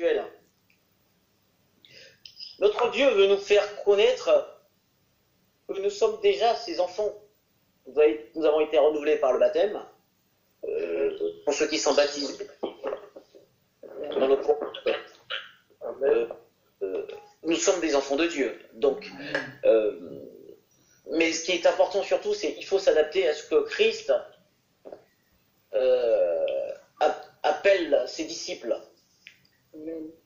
spirituel. Notre Dieu veut nous faire connaître que nous sommes déjà ses enfants. Nous avons été renouvelés par le baptême, pour ceux qui sont baptisés dans notre nous sommes des enfants de Dieu. Donc, mais ce qui est important surtout, c'est qu'il faut s'adapter à ce que Christ appelle ses disciples.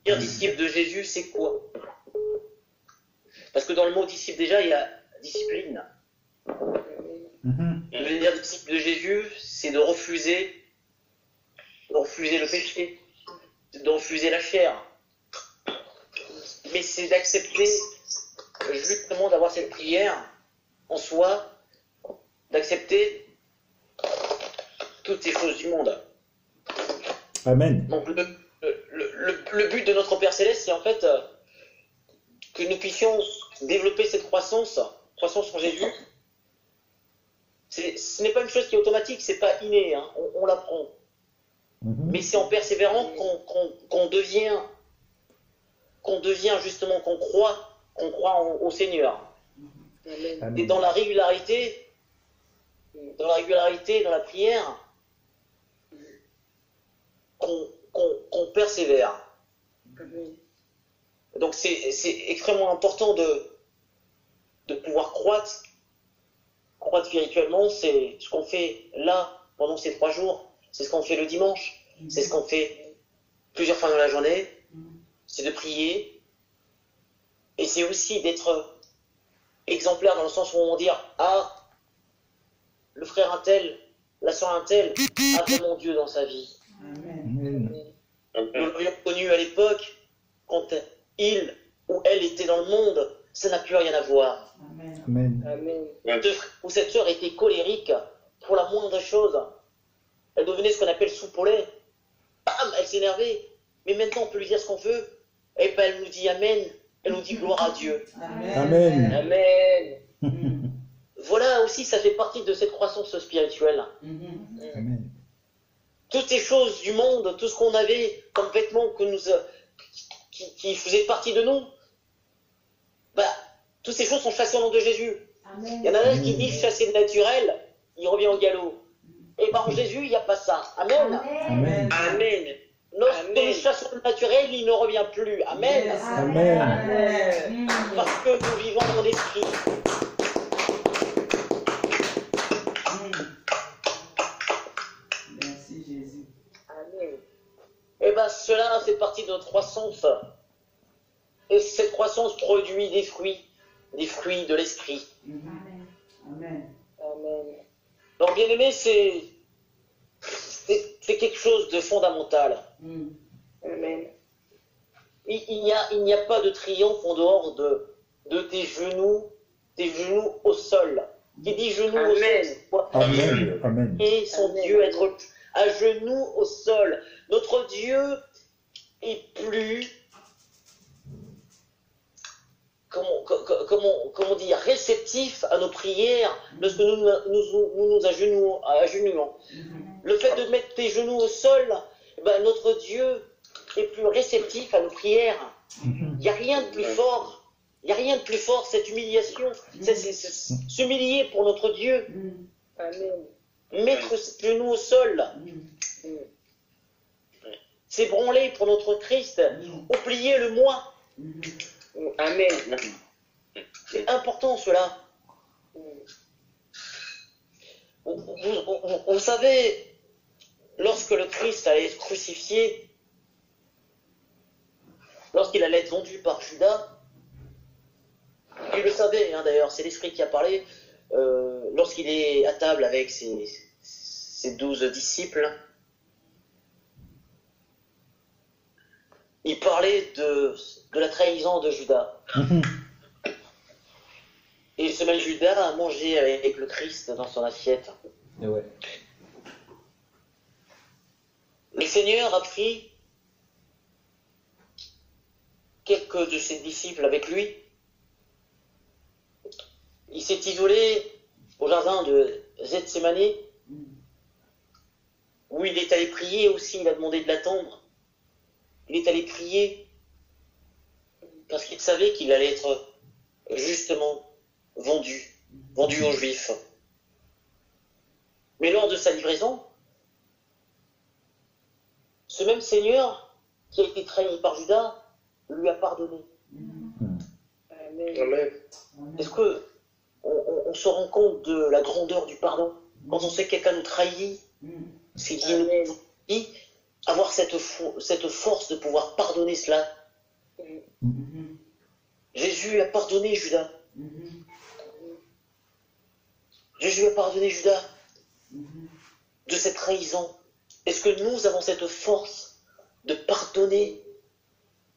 Dire disciple de Jésus, c'est quoi? Parce que dans le mot disciple, déjà, il y a discipline. Devenir disciple de Jésus, c'est de refuser le péché, de refuser la chair. Mais c'est d'accepter justement d'avoir cette prière en soi, d'accepter toutes ces choses du monde. Amen. Donc le but de notre Père Céleste, c'est en fait que nous puissions développer cette croissance en Jésus. Ce n'est pas une chose qui est automatique, c'est pas inné, hein, on l'apprend. Mais c'est en persévérant qu'on devient justement, qu'on croit au Seigneur. Amen. Et dans la régularité, dans la prière, qu'on persévère. Amen. Donc c'est extrêmement important de pouvoir croître spirituellement. C'est ce qu'on fait là pendant ces 3 jours, c'est ce qu'on fait le dimanche, c'est ce qu'on fait plusieurs fois dans la journée, c'est de prier, et c'est aussi d'être exemplaire dans le sens où on va dire « Ah, le frère un tel, la soeur un tel a vraiment Dieu dans sa vie. » Nous l'avions connu à l'époque, quand il ou elle était dans le monde, ça n'a plus rien à voir. Amen. Ou cette sœur était colérique pour la moindre chose. Elle devenait ce qu'on appelle soupe au lait. Bam, elle s'énervait. Mais maintenant, on peut lui dire ce qu'on veut. Et ben, elle nous dit Amen. Elle nous dit gloire à Dieu. Amen. Amen. Voilà aussi, ça fait partie de cette croissance spirituelle. Amen. Toutes ces choses du monde, tout ce qu'on avait comme vêtements qui faisaient partie de nous, toutes ces choses sont chassées au nom de Jésus. Amen. Il y en a un qui dit chasser le naturel, il revient au galop. Et en Jésus, il n'y a pas ça. Amen. Amen. Amen. Lorsque nous chassons le naturel, il ne revient plus. Amen. Amen. Amen. Parce que nous vivons dans l'esprit. Merci Jésus. Amen. Et bien cela fait partie de notre croissance. Et cette croissance produit des fruits de l'esprit. Amen. Amen. Amen. Donc bien aimé, c'est quelque chose de fondamental. Amen. Il n'y a pas de triomphe en dehors de tes genoux au sol. Qui dit genoux au sol? Amen. Amen. Et son Dieu être à genoux au sol. Notre Dieu est plus, comment dire, réceptif à nos prières lorsque nous agenouillons. Le fait de mettre tes genoux au sol, notre Dieu est plus réceptif à nos prières. Il n'y a rien de plus fort. Il n'y a rien de plus fort, cette humiliation, c'est s'humilier pour notre Dieu. Amen. Mettre ses genoux au sol, s'ébranler pour notre Christ, oublier le moi. Amen. C'est important cela. Vous savez, lorsque le Christ allait être crucifié, lorsqu'il allait être vendu par Judas, il le savait, hein, d'ailleurs, c'est l'Esprit qui a parlé, lorsqu'il est à table avec ses 12 disciples, il parlait de la trahison de Judas. Et ce même Judas a mangé avec le Christ dans son assiette. Et ouais. Le Seigneur a pris quelques de ses disciples avec lui. Il s'est isolé au jardin de Gethsémani, où il est allé prier aussi, il a demandé de l'attendre. il est allé prier parce qu'il savait qu'il allait être justement vendu aux Juifs. Mais lors de sa livraison, ce même Seigneur qui a été trahi par Judas lui a pardonné. Amen. Est-ce que on se rend compte de la grandeur du pardon quand on sait que quelqu'un nous trahit, c'est qu'il nous dit avoir cette force de pouvoir pardonner cela. Jésus a pardonné Judas. Jésus a pardonné Judas de cette trahison. Est-ce que nous avons cette force de pardonner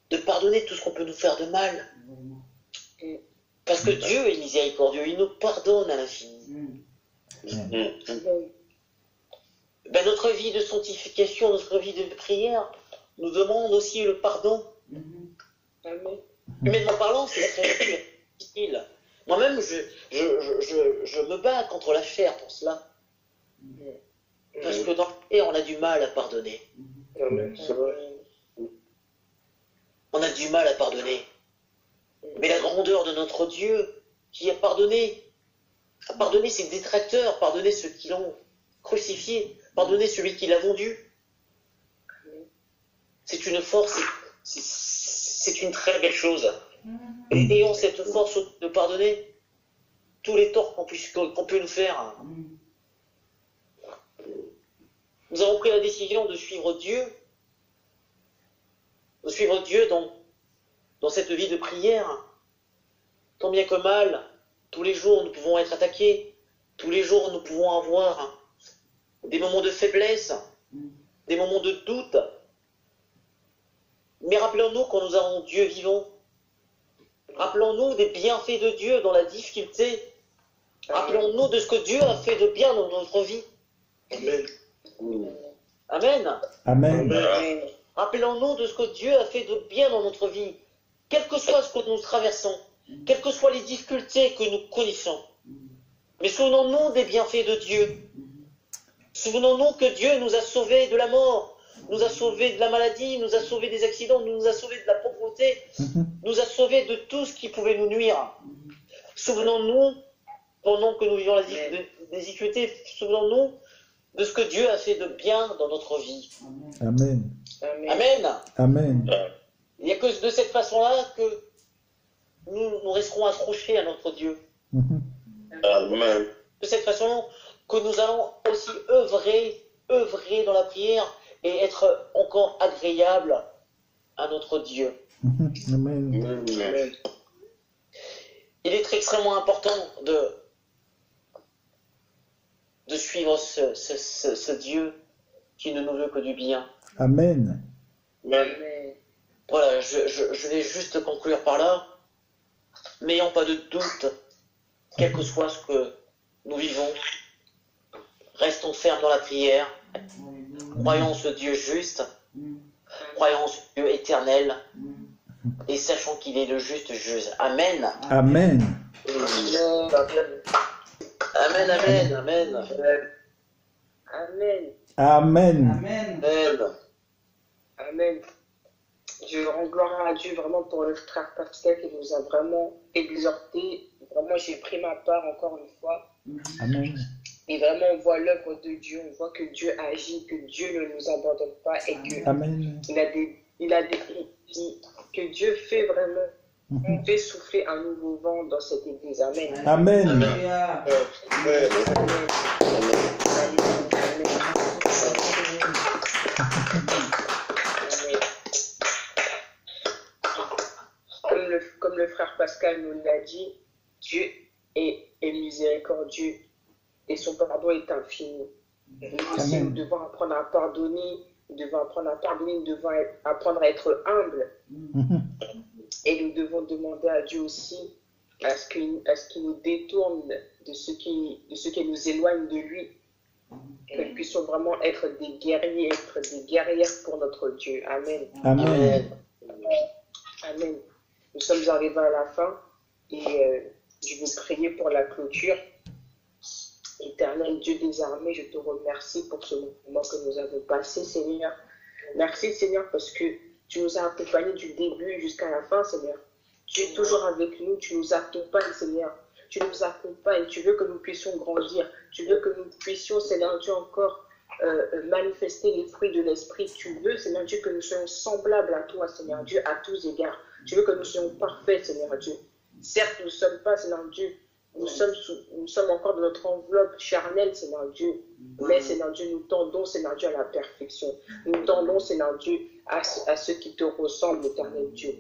tout ce qu'on peut nous faire de mal? Parce que Dieu est miséricordieux, il nous pardonne à l'infini. Ben, notre vie de sanctification, notre vie de prière nous demande aussi le pardon. Humainement parlant, c'est très difficile. Moi-même, je me bats contre la chair pour cela. Parce que dans la chair, on a du mal à pardonner. C'est vrai. On a du mal à pardonner. Mais la grandeur de notre Dieu, qui a pardonné ses détracteurs, pardonné ceux qui l'ont crucifié, pardonné celui qui l'a vendu, c'est une force, c'est une très belle chose. Et ayons cette force de pardonner tous les torts qu'on peut nous faire. Nous avons pris la décision de suivre Dieu dans cette vie de prière. Tant bien que mal, tous les jours nous pouvons être attaqués, tous les jours nous pouvons avoir des moments de faiblesse, des moments de doute. Mais rappelons-nous quand nous avons Dieu vivant. Rappelons-nous des bienfaits de Dieu dans la difficulté. Rappelons-nous de ce que Dieu a fait de bien dans notre vie. Amen. Amen. Amen. Rappelons-nous de ce que Dieu a fait de bien dans notre vie. Quel que soit ce que nous traversons, quelles que soient les difficultés que nous connaissons. Mais souvenons-nous des bienfaits de Dieu. Souvenons-nous que Dieu nous a sauvés de la mort, nous a sauvés de la maladie, nous a sauvés des accidents, nous a sauvés de la pauvreté, nous a sauvés de tout ce qui pouvait nous nuire. Souvenons-nous, pendant que nous vivons des difficultés, souvenons-nous de ce que Dieu a fait de bien dans notre vie. Amen. Amen. Amen. Il n'y a que de cette façon-là que nous resterons accrochés à notre Dieu. Amen. De cette façon que nous allons aussi œuvrer dans la prière et être encore agréables à notre Dieu. Amen. Amen. Il est extrêmement important de suivre ce Dieu qui ne nous veut que du bien. Amen. Amen. Voilà, je vais juste conclure par là. N'ayons pas de doute, quel que soit ce que nous vivons. Restons fermes dans la prière. Croyons en ce Dieu juste. Croyons en ce Dieu éternel. Et sachons qu'il est le juste juge. Amen. Amen. Amen, amen, amen. Amen. Amen. Amen. Amen. Je rends gloire à Dieu vraiment pour le frère Pascal qui nous a vraiment exhortés. Vraiment, j'ai pris ma part encore une fois. Amen. Et vraiment, on voit l'œuvre de Dieu. On voit que Dieu agit, que Dieu ne nous abandonne pas et que Amen. que Dieu fait vraiment, fait souffler un nouveau vent dans cette église. Amen. Amen. Alléluia. Comme le frère Pascal nous l'a dit, Dieu est miséricordieux et son pardon est infini. Nous aussi, nous devons apprendre à pardonner, nous devons apprendre à être humbles. Et nous devons demander à Dieu aussi à ce qu'il nous détourne de ce qui nous éloigne de lui. Que nous puissions vraiment être des guerriers, être des guerrières pour notre Dieu. Amen. Amen. Amen. Nous sommes arrivés à la fin et je veux prier pour la clôture. Éternel Dieu des armées, je te remercie pour ce moment que nous avons passé, Seigneur. Merci, Seigneur, parce que Tu nous as accompagnés du début jusqu'à la fin, Seigneur. Tu es toujours avec nous, tu nous accompagnes, Seigneur. Tu nous accompagnes, tu veux que nous puissions grandir. Tu veux que nous puissions, Seigneur Dieu, encore manifester les fruits de l'Esprit. Tu veux, Seigneur Dieu, que nous soyons semblables à toi, Seigneur Dieu, à tous égards. Tu veux que nous soyons parfaits, Seigneur Dieu. Certes, nous ne sommes pas, Seigneur Dieu, nous sommes encore dans notre enveloppe charnelle, Seigneur Dieu. Mais, Seigneur Dieu, nous tendons, Seigneur Dieu, à la perfection. Nous tendons, Seigneur Dieu, à ceux qui te ressemblent, éternel Dieu.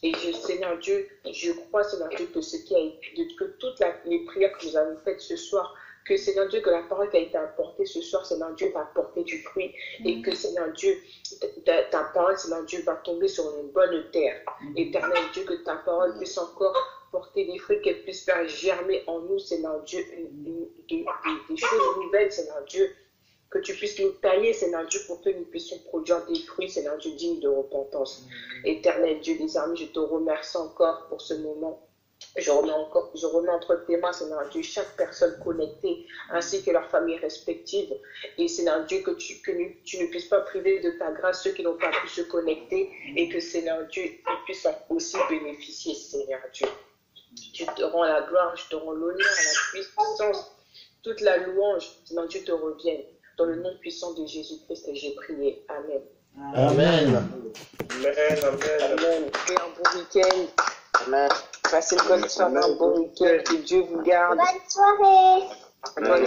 Et Seigneur Dieu, je crois, Seigneur Dieu, que toutes les prières que nous avons faites ce soir, que Seigneur Dieu, que la parole qui a été apportée ce soir, Seigneur Dieu, va porter du fruit. Et que Seigneur Dieu, ta parole, Seigneur Dieu, va tomber sur une bonne terre. Éternel Dieu, que ta parole puisse encore porter des fruits, qu'elle puisse faire germer en nous, Seigneur Dieu, des choses nouvelles, Seigneur Dieu. Que tu puisses nous tailler, Seigneur Dieu, pour que nous puissions produire des fruits, Seigneur Dieu, dignes de repentance. Éternel Dieu des armées, je te remercie encore pour ce moment. Je remets entre tes mains, Seigneur Dieu, chaque personne connectée, ainsi que leurs familles respectives. Et Seigneur Dieu, que tu ne puisses pas priver de ta grâce ceux qui n'ont pas pu se connecter, et que Seigneur Dieu, ils puissent aussi bénéficier, Seigneur Dieu. Je te rends la gloire, je te rends l'honneur, la puissance, toute la louange, Seigneur Dieu, te revienne. Dans le nom puissant de Jésus-Christ, j'ai prié. Amen. Amen. Amen. Et un bon week-end. Amen. Passez une bonne soirée, un bon week-end. Que Dieu vous garde. Bonne soirée. Bonne